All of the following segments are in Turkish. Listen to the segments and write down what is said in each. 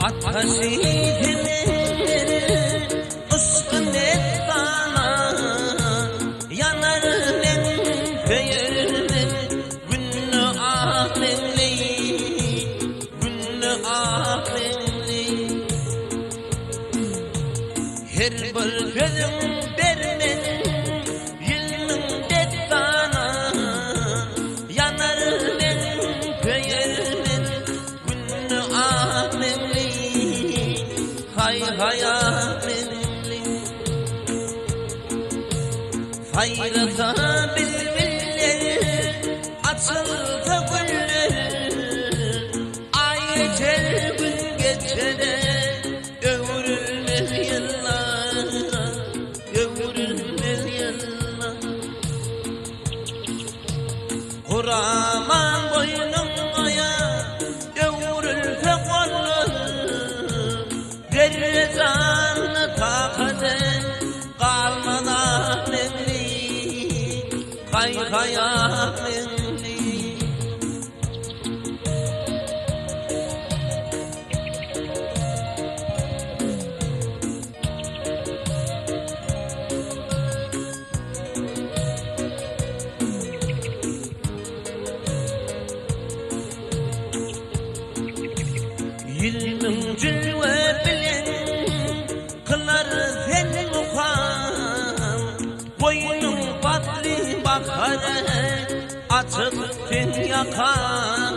Haşidimi ıskın et bana, yanar ben köyümün günlü Akmeňli, günlü Akmeňli. Her bir sözüm vermen yılın det bana, yanar ben köyümün günlü Akmeňli. Hay Akmeňli, hayrata bülbüller açıldı güller, ay geçer gün geçer ömrümüz yıllar, ömrümüz yıllar. Kuraman boynuma ömrülse kollar, Derzanı takade kalman Akmeňli, hay Akmeňli. Yılın cilve bilen kılar seni mukam, boynun batlı bakar açık sen yakan,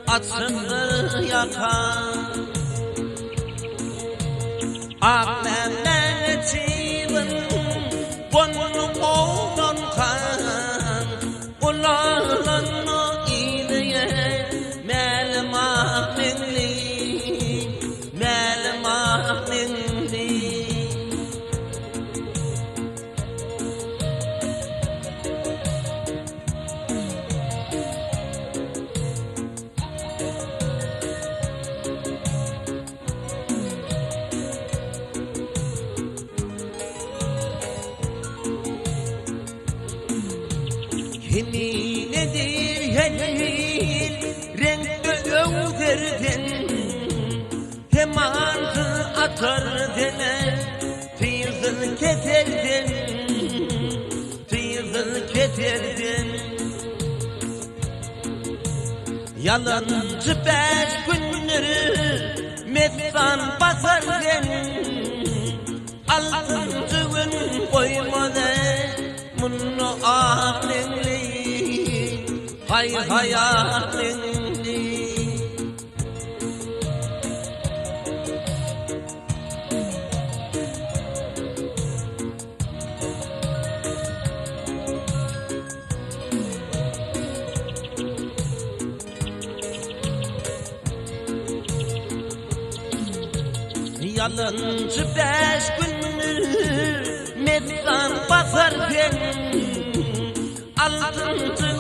açıktır yakan. Akmeňli çiğin boynun oğlan kan, ularlanma iyiliğe melim Akmeňli, melim Akmeňli. Yeminedir helil renkli öğderden, hemantı atar dene tıyızın keterden, tıyızın keterden. Yalancı beş günleri mestan basarken, altıncı gün koymadı bunu Akmeňli, hay Akmeňli. Yalancı beş günler mestan basarken, altıncı